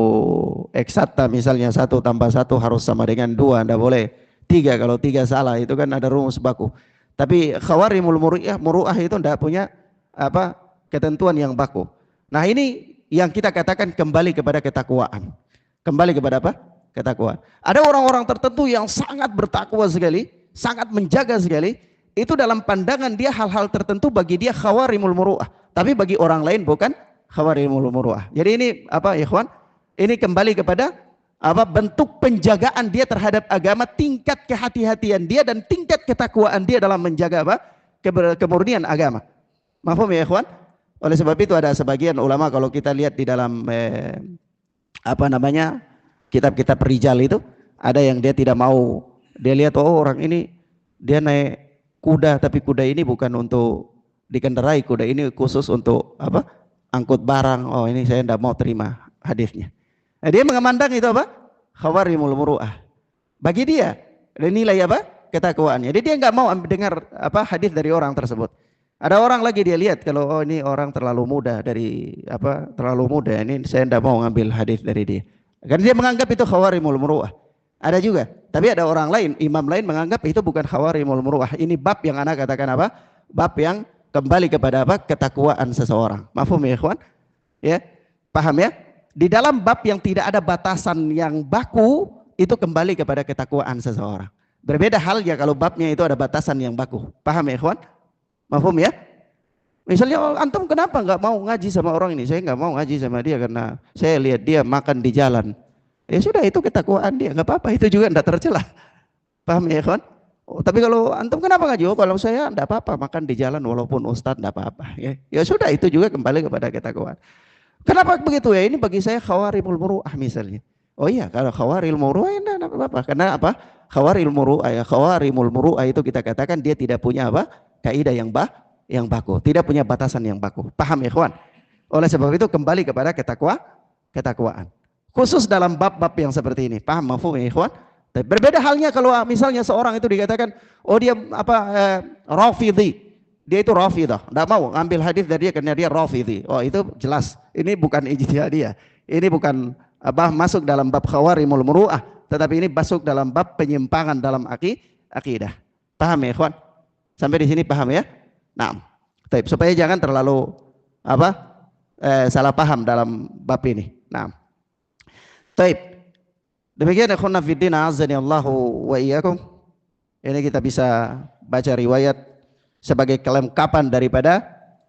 eksakta misalnya 1 tambah 1 harus sama dengan 2, tidak boleh 3, kalau 3 salah itu kan ada rumus baku. Tapi khawarimul muru'ah itu tidak punya ketentuan yang baku. Nah, ini yang kita katakan kembali kepada ketakwaan. Kembali kepada apa? Ketakwaan. Ada orang-orang tertentu yang sangat bertakwa sekali, sangat menjaga sekali. Itu dalam pandangan dia hal-hal tertentu bagi dia khawarimul muru'ah, tapi bagi orang lain bukan khawarimul muru'ah. Jadi ini ikhwan? Ini kembali kepada bentuk penjagaan dia terhadap agama, tingkat kehati-hatian dia dan tingkat ketakwaan dia dalam menjaga kemurnian agama. Mafhum ya ikhwan? Oleh sebab itu ada sebagian ulama kalau kita lihat di dalam kitab-kitab rijal itu ada yang dia tidak mau, dia lihat orang ini dia naik kuda, tapi kuda ini bukan untuk dikendarai, kuda ini khusus untuk angkut barang. Oh, ini saya tidak mau terima hadisnya. Nah, dia mengemandang itu khawarimul muru'ah. Bagi dia nilai ketakwaannya. Jadi dia nggak mau dengar hadis dari orang tersebut. Ada orang lagi dia lihat kalau ini orang terlalu muda terlalu muda, ini saya tidak mau ngambil hadis dari dia. Karena dia menganggap itu khawarimul muru'ah. Ada juga, tapi ada orang lain, imam lain menganggap itu bukan khawarimul muru'ah. Ini bab yang anak katakan Bab yang kembali kepada ketakwaan seseorang. Mafhum ya ikhwan? Ya. Paham ya? Di dalam bab yang tidak ada batasan yang baku, itu kembali kepada ketakwaan seseorang. Berbeda halnya kalau babnya itu ada batasan yang baku. Paham ya, ikhwan? Mafhum ya? Misalnya, oh, antum kenapa nggak mau ngaji sama orang ini? Saya nggak mau ngaji sama dia karena saya lihat dia makan di jalan. Ya sudah, itu ketakwaan dia, nggak apa-apa, itu juga tidak tercela. Paham ya, ikhwan? Oh, tapi kalau antum kenapa ngaji? Oh, kalau saya tidak apa-apa makan di jalan walaupun ustadz tidak apa-apa. Ya sudah, itu juga kembali kepada ketakwaan. Kenapa begitu ya? Ini bagi saya khawarimul muru'ah misalnya. Oh iya, kalau khawarimul muru'ah enggak apa-apa. Karena apa? Khawarimul muru'ah, ya, khawarimul muru'ah itu kita katakan dia tidak punya apa? Kaidah yang baku, tidak punya batasan yang baku. Paham ya, ikhwan? Oleh sebab itu kembali kepada ketakwaan. Khusus dalam bab-bab yang seperti ini. Paham mafhum ya, ikhwan? Tapi berbeda halnya kalau misalnya seorang itu dikatakan, oh dia apa Rafidhi. Dia itu Rafidah, tidak mau ambil hadis dari dia karena dia Rafidhi. Oh, itu jelas. Ini bukan ijtihadiyah. Ini bukan apa masuk dalam bab khawarimul muru'ah, tetapi ini masuk dalam bab penyimpangan dalam akidah. Paham ya, ikhwan? Sampai di sini paham ya? Nah, supaya jangan terlalu apa salah paham dalam bab ini. Nah, demikian ikhwan fiddin azani Allahu wa iyyakum. Ini kita bisa baca riwayat sebagai kelengkapan daripada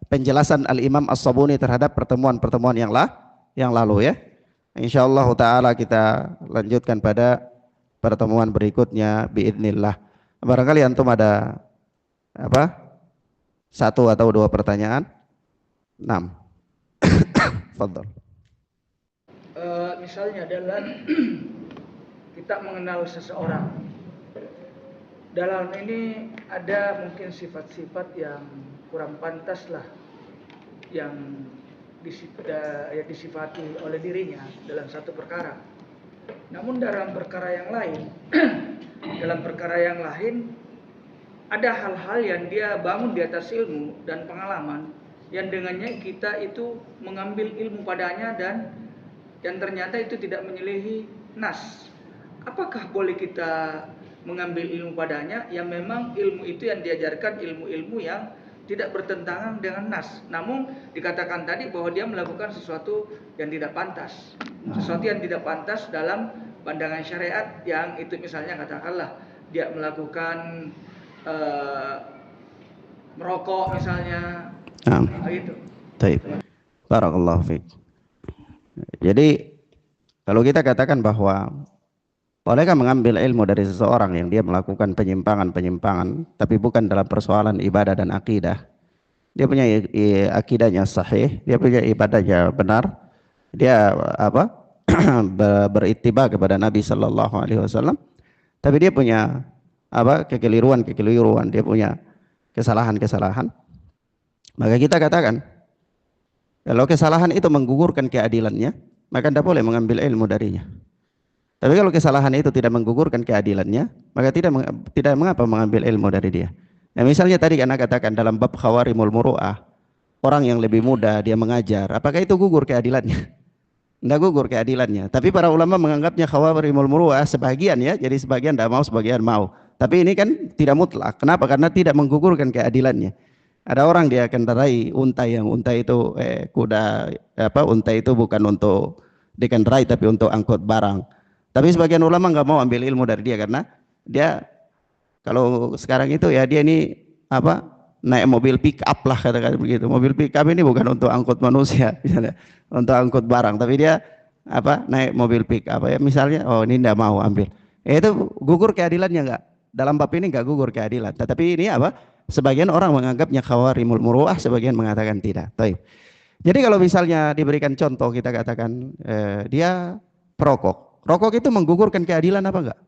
penjelasan Al-Imam As-Sabuni terhadap pertemuan-pertemuan yang lalu ya. Insyaallah taala kita lanjutkan pada pertemuan berikutnya biidznillah. Barangkali antum ada apa? Satu atau dua pertanyaan? 6. Fadhal. Misalnya adalah kita mengenal seseorang. Dalam ini ada mungkin sifat-sifat yang kurang pantas lah yang disifati oleh dirinya dalam satu perkara. Namun dalam perkara yang lain, ada hal-hal yang dia bangun di atas ilmu dan pengalaman yang dengannya kita itu mengambil ilmu padanya dan yang ternyata itu tidak menyelisihi nas. Apakah boleh kita mengambil ilmu padanya yang memang ilmu itu yang diajarkan ilmu-ilmu yang tidak bertentangan dengan nas, namun dikatakan tadi bahwa dia melakukan sesuatu yang tidak pantas, sesuatu yang tidak pantas dalam pandangan syariat, yang itu misalnya katakanlah dia melakukan merokok misalnya, gitu. Baik. Barakallahu fiik. Jadi kalau kita katakan bahwa bolehkah mengambil ilmu dari seseorang yang dia melakukan penyimpangan-penyimpangan, tapi bukan dalam persoalan ibadah dan akidah. Dia punya akidahnya sahih, dia punya ibadahnya benar, dia apa berittiba kepada Nabi Sallallahu Alaihi Wasallam, tapi dia punya apa kekeliruan, dia punya kesalahan-kesalahan. Maka kita katakan, kalau kesalahan itu menggugurkan keadilannya, maka tidak boleh mengambil ilmu darinya. Tapi kalau kesalahan itu tidak menggugurkan keadilannya, maka tidak mengapa mengambil ilmu dari dia. Nah, misalnya tadi anak katakan dalam bab khawarimul muru'ah, orang yang lebih muda dia mengajar, apakah itu gugur keadilannya? Tidak gugur keadilannya. Tapi para ulama menganggapnya khawarimul muru'ah sebagian ya, jadi sebagian tidak mau, sebagian mau. Tapi ini kan tidak mutlak. Kenapa? Karena tidak menggugurkan keadilannya. Ada orang dia kendarai unta yang unta itu unta itu bukan untuk dikendarai tapi untuk angkut barang. Tapi sebagian ulama nggak mau ambil ilmu dari dia karena dia kalau sekarang itu ya dia ini apa naik mobil pick up lah katakan begitu. Mobil pick up ini bukan untuk angkut manusia, misalnya, untuk angkut barang. Tapi dia apa naik mobil pick up ya misalnya. Oh ini nggak mau ambil. Itu gugur keadilannya nggak? Dalam bab ini nggak gugur keadilan. Tetapi ini apa? Sebagian orang menganggapnya khawarimul muru'ah, sebagian mengatakan tidak. Baik. Jadi kalau misalnya diberikan contoh kita katakan dia perokok. Rokok itu menggugurkan keadilan apa enggak?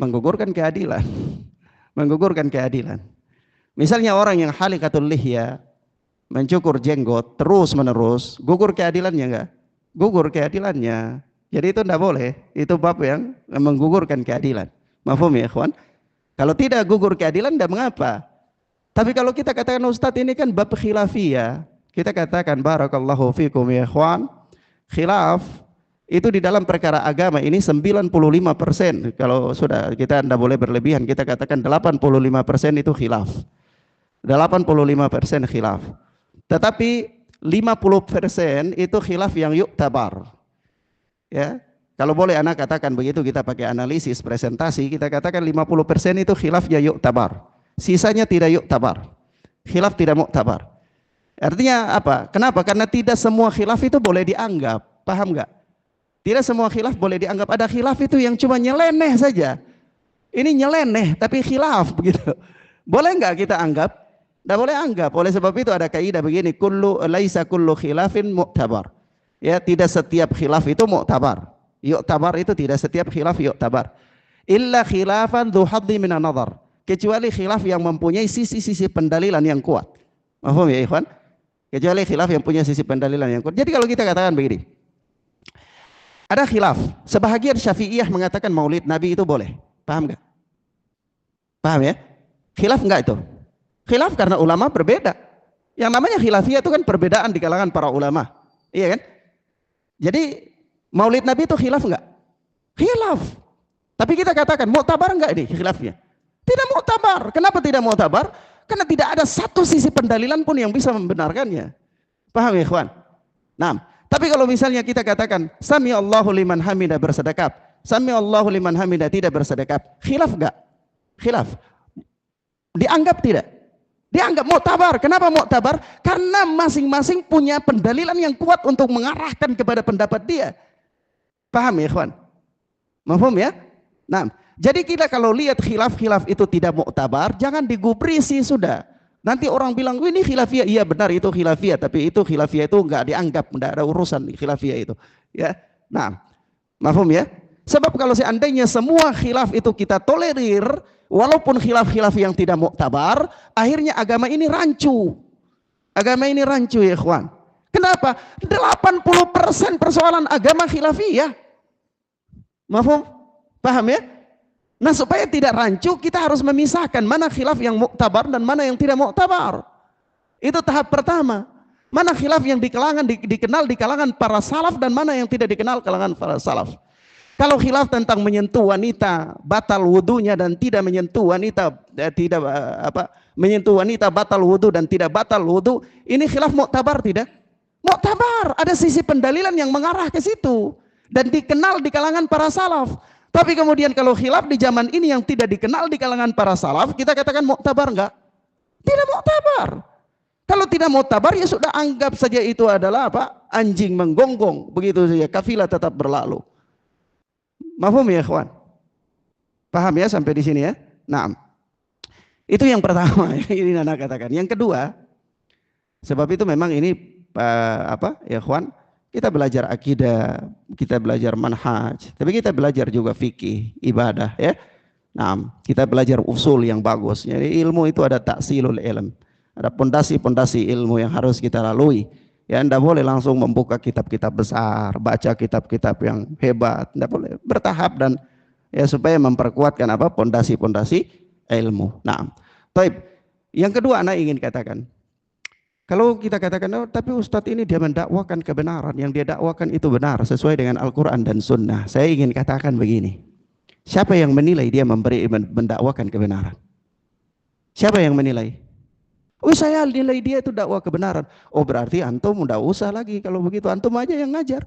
Menggugurkan keadilan. Menggugurkan keadilan. Misalnya orang yang halikatul lihya, mencukur jenggot terus menerus, gugur keadilannya enggak? Gugur keadilannya. Jadi itu enggak boleh. Itu bab yang menggugurkan keadilan. Mafhum ya, ikhwan? Kalau tidak gugur keadilan enggak mengapa. Tapi kalau kita katakan Ustadz ini kan bab khilafiyah, kita katakan barakallahu fikum ya ikhwan, khilaf itu di dalam perkara agama ini 95%. Kalau sudah kita tidak boleh berlebihan, kita katakan 85% itu khilaf. 85% khilaf. Tetapi 50% itu khilaf yang yuktabar. Ya, kalau boleh anak katakan begitu, kita pakai analisis presentasi, kita katakan 50% itu khilaf ya yuktabar. Sisanya tidak yuktabar. Khilaf tidak muktabar. Artinya apa? Kenapa? Karena tidak semua khilaf itu boleh dianggap. Paham nggak? Tidak semua khilaf boleh dianggap. Ada khilaf itu yang cuma nyeleneh saja. Ini nyeleneh tapi khilaf begitu. Boleh nggak kita anggap? Tidak boleh anggap. Oleh sebab itu ada kaidah begini, laisa kullu khilafin mu'tabar. Ya, tidak setiap khilaf itu mu'tabar. Yu'tabar itu tidak setiap khilaf yu'tabar. Illa khilafan dhu haddi minan nazar. Kecuali khilaf yang mempunyai sisi-sisi pendalilan yang kuat. Paham ya, ikhwan? Kecuali khilaf yang punya sisi pendalilan yang kuat. Jadi kalau kita katakan begini, ada khilaf. Sebahagian Syafi'iyah mengatakan maulid Nabi itu boleh. Paham nggak? Paham ya? Khilaf enggak itu? Khilaf karena ulama berbeda. Yang namanya khilafiyah itu kan perbedaan di kalangan para ulama. Iya kan? Jadi maulid Nabi itu khilaf enggak? Khilaf. Tapi kita katakan mu'tabar enggak ini khilafnya? Tidak mu'tabar. Kenapa tidak mu'tabar? Karena tidak ada satu sisi pendalilan pun yang bisa membenarkannya. Paham ya, ikhwan? Nah, tapi kalau misalnya kita katakan sami Allahu liman hamidah bersedekap, sami Allahu liman hamidah tidak bersedekap, khilaf enggak? Khilaf. Dianggap tidak? Dianggap mu'tabar. Kenapa mu'tabar? Karena masing-masing punya pendalilan yang kuat untuk mengarahkan kepada pendapat dia. Paham ya, ikhwan? Mafhum ya? Nah, jadi kita kalau lihat khilaf-khilaf itu tidak mu'tabar, jangan digubrisi sudah. Nanti orang bilang, ini khilafiyah. Iya benar itu khilafiyah, tapi itu khilafiyah itu enggak dianggap, enggak ada urusan khilafiyah itu. Ya. Nah, mafhum ya? Sebab kalau seandainya semua khilaf itu kita tolerir, walaupun khilaf-khilaf yang tidak muktabar, akhirnya agama ini rancu. Agama ini rancu ya ikhwan. Kenapa? 80% persoalan agama khilafiyah. Mafhum? Paham ya? Nah, supaya tidak rancu, kita harus memisahkan mana khilaf yang muktabar dan mana yang tidak muktabar. Itu tahap pertama. Mana khilaf yang dikenal di kalangan para salaf dan mana yang tidak dikenal kalangan para salaf. Kalau khilaf tentang menyentuh wanita batal wudunya dan tidak menyentuh wanita menyentuh wanita batal wudu dan tidak batal wudu, ini khilaf muktabar tidak? Muktabar, ada sisi pendalilan yang mengarah ke situ dan dikenal di kalangan para salaf. Tapi kemudian kalau khilaf di zaman ini yang tidak dikenal di kalangan para salaf, kita katakan muktabar enggak? Tidak muktabar. Kalau tidak muktabar ya sudah anggap saja itu adalah apa? Anjing menggonggong, begitu saja, kafilah tetap berlalu. Mafhum ya ikhwan? Paham ya sampai di sini ya? Nah, itu yang pertama yang ini anak katakan. Yang kedua, sebab itu memang ini ya ikhwan, kita belajar akidah, kita belajar manhaj, tapi kita belajar juga fikih, ibadah ya. Nah, kita belajar usul yang bagus. Jadi ilmu itu ada taksilul ilm. Ada pondasi-pondasi ilmu yang harus kita lalui. Ya, anda boleh langsung membuka kitab-kitab besar, baca kitab-kitab yang hebat. Anda boleh bertahap dan ya supaya memperkuatkan apa pondasi-pondasi ilmu. Nah, baik. Yang kedua anak ingin katakan, kalau kita katakan, oh, tapi Ustadz ini dia mendakwakan kebenaran, yang dia dakwakan itu benar sesuai dengan Al-Quran dan Sunnah. Saya ingin katakan begini, siapa yang menilai dia mendakwakan kebenaran? Siapa yang menilai? Oh, saya nilai dia itu dakwah kebenaran. Oh, berarti antum udah usah lagi kalau begitu, antum aja yang ngajar.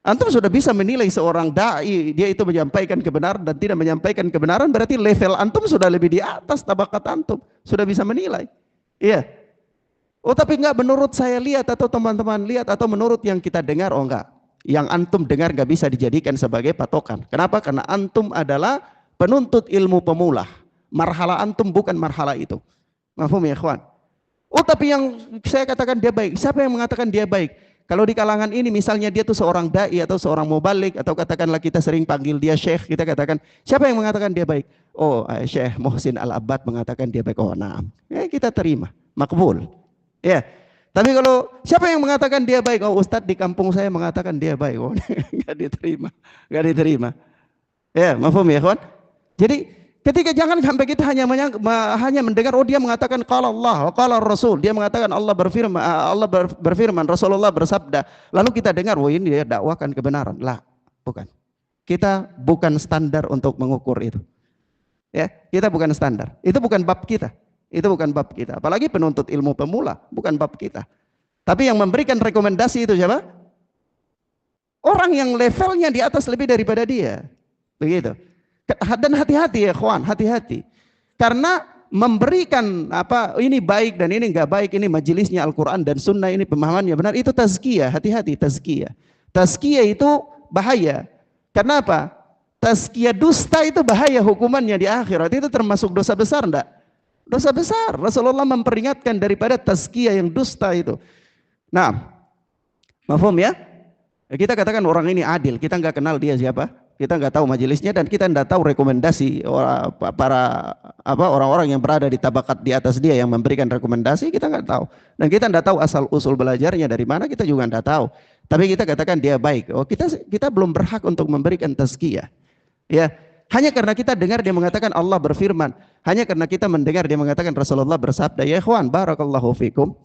Antum sudah bisa menilai seorang dai, dia itu menyampaikan kebenaran dan tidak menyampaikan kebenaran, berarti level antum sudah lebih di atas tabakat antum, sudah bisa menilai. Iya. Oh, tapi enggak menurut saya lihat atau teman-teman lihat atau menurut yang kita dengar, oh enggak. Yang antum dengar enggak bisa dijadikan sebagai patokan. Kenapa? Karena antum adalah penuntut ilmu pemula. Marhala antum bukan marhala itu. Mafhum ya ikhwan? Oh, tapi yang saya katakan dia baik. Siapa yang mengatakan dia baik? Kalau di kalangan ini misalnya dia tuh seorang dai atau seorang mubalik atau katakanlah kita sering panggil dia syekh, kita katakan siapa yang mengatakan dia baik? Oh, Syekh Muhsin Al-Abbad mengatakan dia baik. Oh, nah. Kita terima. Makbul. Ya. Tapi kalau siapa yang mengatakan dia baik? Oh, Ustadz di kampung saya mengatakan dia baik. Oh, enggak diterima. Enggak diterima. Ya, mafhum ya, kawan? Jadi ketika jangan sampai kita hanya mendengar oh dia mengatakan qala Allah wa qala Rasul, dia mengatakan Allah berfirman, Rasulullah bersabda, lalu kita dengar wah ini dia dakwakan kebenaran. Lah, bukan. Kita bukan standar untuk mengukur itu. Ya, kita bukan standar. Itu bukan bab kita. Itu bukan bab kita. Apalagi penuntut ilmu pemula, bukan bab kita. Tapi yang memberikan rekomendasi itu siapa? Orang yang levelnya di atas lebih daripada dia. Begitu. Dan hati-hati ya kawan, hati-hati. Karena memberikan apa ini baik dan ini enggak baik, ini majelisnya Al-Quran dan Sunnah, ini pemahamannya benar, itu tazkiyah. Hati-hati, tazkiyah. Tazkiyah itu bahaya. Kenapa? Tazkiyah dusta itu bahaya hukumannya di akhirat. Itu termasuk dosa besar enggak? Dosa besar. Rasulullah memperingatkan daripada tazkiyah yang dusta itu. Nah, mafhum ya? Kita katakan orang ini adil, kita nggak kenal dia siapa, kita nggak tahu majelisnya, dan kita nggak tahu rekomendasi para orang-orang yang berada di tabakat di atas dia yang memberikan rekomendasi, kita nggak tahu, dan kita nggak tahu asal usul belajarnya dari mana, kita juga nggak tahu. Tapi kita katakan dia baik. Oh, kita belum berhak untuk memberikan tazkiyah. Ya, hanya karena kita dengar dia mengatakan Allah berfirman, hanya karena kita mendengar dia mengatakan Rasulullah bersabda. Ya ikhwan, barakallahu fikum.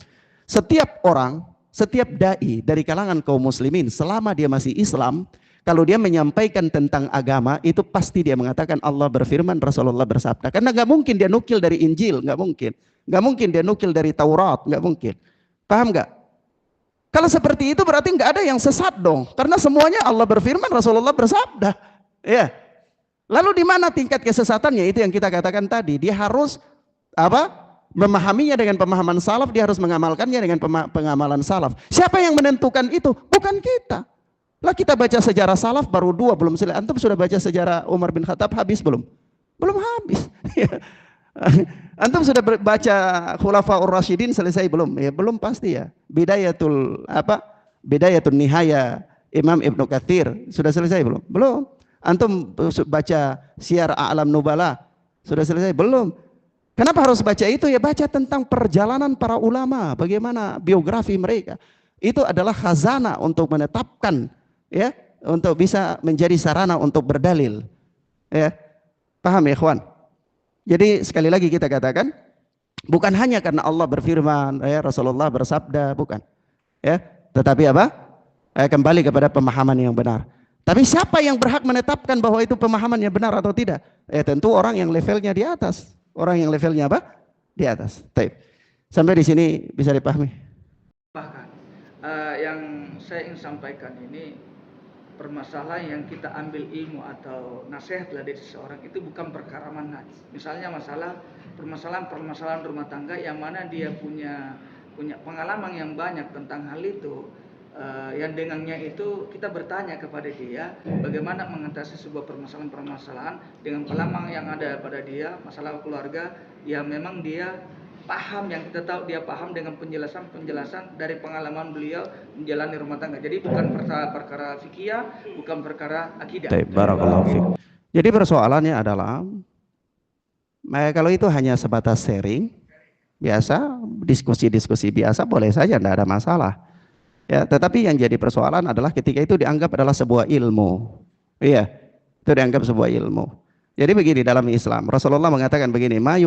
Setiap orang, setiap dai dari kalangan kaum muslimin selama dia masih Islam, kalau dia menyampaikan tentang agama, itu pasti dia mengatakan Allah berfirman, Rasulullah bersabda. Karena nggak mungkin dia nukil dari Injil, nggak mungkin. Nggak mungkin dia nukil dari Taurat, nggak mungkin. Paham nggak? Kalau seperti itu berarti nggak ada yang sesat dong. Karena semuanya Allah berfirman, Rasulullah bersabda. Ya. Lalu di mana tingkat kesesatannya? Itu yang kita katakan tadi. Dia harus memahaminya dengan pemahaman salaf, dia harus mengamalkannya dengan pengamalan salaf. Siapa yang menentukan itu? Bukan kita. Lah kita baca sejarah salaf baru 2 belum selesai. Antum sudah baca sejarah Umar bin Khattab habis belum? Belum habis. Antum sudah baca Khulafaur Rasyidin selesai belum? Ya belum pasti ya. Bidayatul Nihaya Imam Ibnu Katsir sudah selesai belum? Belum. Antum baca Syiar A'lam Nubala sudah selesai belum? Kenapa harus baca itu? Ya baca tentang perjalanan para ulama, bagaimana biografi mereka. Itu adalah khazanah untuk menetapkan, ya, untuk bisa menjadi sarana untuk berdalil. Ya. Paham ya, ikhwan? Jadi sekali lagi kita katakan, bukan hanya karena Allah berfirman, ya, Rasulullah bersabda, bukan. Ya, tetapi apa? Kembali kepada pemahaman yang benar. Tapi siapa yang berhak menetapkan bahwa itu pemahamannya benar atau tidak? Tentu orang yang levelnya di atas. Orang yang levelnya apa? Di atas. Taib. Sampai di sini bisa dipahami. Bahkan yang saya ingin sampaikan ini, permasalahan yang kita ambil ilmu atau nasihat dari seseorang itu bukan perkara manhaj. Misalnya permasalahan rumah tangga yang mana dia punya pengalaman yang banyak tentang hal itu. Yang dengannya itu kita bertanya kepada dia bagaimana mengatasi sebuah permasalahan dengan pengalaman yang ada pada dia, masalah keluarga, ya memang dia paham, yang kita tahu dia paham dengan penjelasan dari pengalaman beliau menjalani rumah tangga. Jadi bukan perkara fikih, bukan perkara akidah. Barakallahu fiik. Jadi persoalannya adalah kalau itu hanya sebatas sharing biasa, diskusi-diskusi biasa boleh saja, tidak ada masalah. Ya, tetapi yang jadi persoalan adalah ketika itu dianggap adalah sebuah ilmu. Iya, itu dianggap sebuah ilmu. Jadi begini dalam Islam, Rasulullah mengatakan begini, ma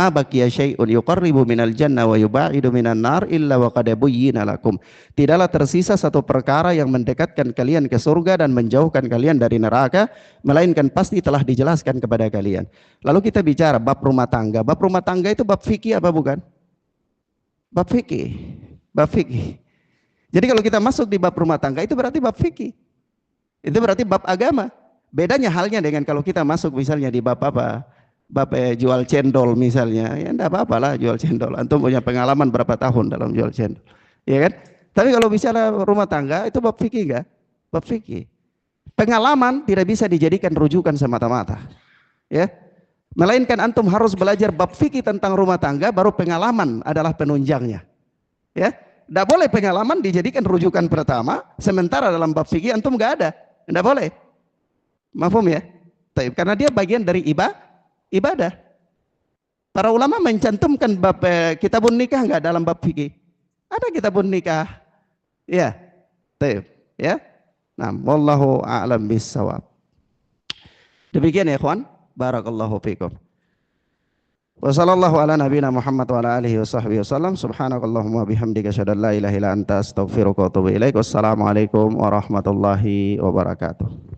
baqiya syai'un yuqarribu minal jannah wa yuba'idu minan nar illa wa qad buyyina lakum. Tidaklah tersisa satu perkara yang mendekatkan kalian ke surga dan menjauhkan kalian dari neraka, melainkan pasti telah dijelaskan kepada kalian. Lalu kita bicara bab rumah tangga. Bab rumah tangga itu bab fikih apa bukan? Bab fikih. Bab fikih. Jadi kalau kita masuk di bab rumah tangga itu berarti bab fikih. Itu berarti bab agama. Bedanya halnya dengan kalau kita masuk misalnya di bab apa? Bab jual cendol misalnya. Ya enggak apa-apa lah jual cendol. Antum punya pengalaman berapa tahun dalam jual cendol. Ya kan? Tapi kalau bicara rumah tangga itu bab fikih enggak? Bab fikih. Pengalaman tidak bisa dijadikan rujukan semata-mata. Ya. Melainkan antum harus belajar bab fikih tentang rumah tangga, baru pengalaman adalah penunjangnya. Ya, tidak boleh pengalaman dijadikan rujukan pertama, sementara dalam bab fikih antum nggak ada, tidak boleh. Mafhum ya? Karena dia bagian dari ibadah. Para ulama mencantumkan bab kitabun nikah nggak dalam bab fikih? Ada kitabun nikah. Ya, ya. Nah, wallahu a'lam bissawab. Demikian ya, ikhwan. Barakallahu fikum. Wa sallallahu ala nabiyina Muhammad wa ala alihi wa sahbihi wasallam. Subhanakallahumma bihamdika asyhadu an la ilaha illa anta astaghfiruka wa atubu ilaik. Wassalamualaikum warahmatullahi wabarakatuh.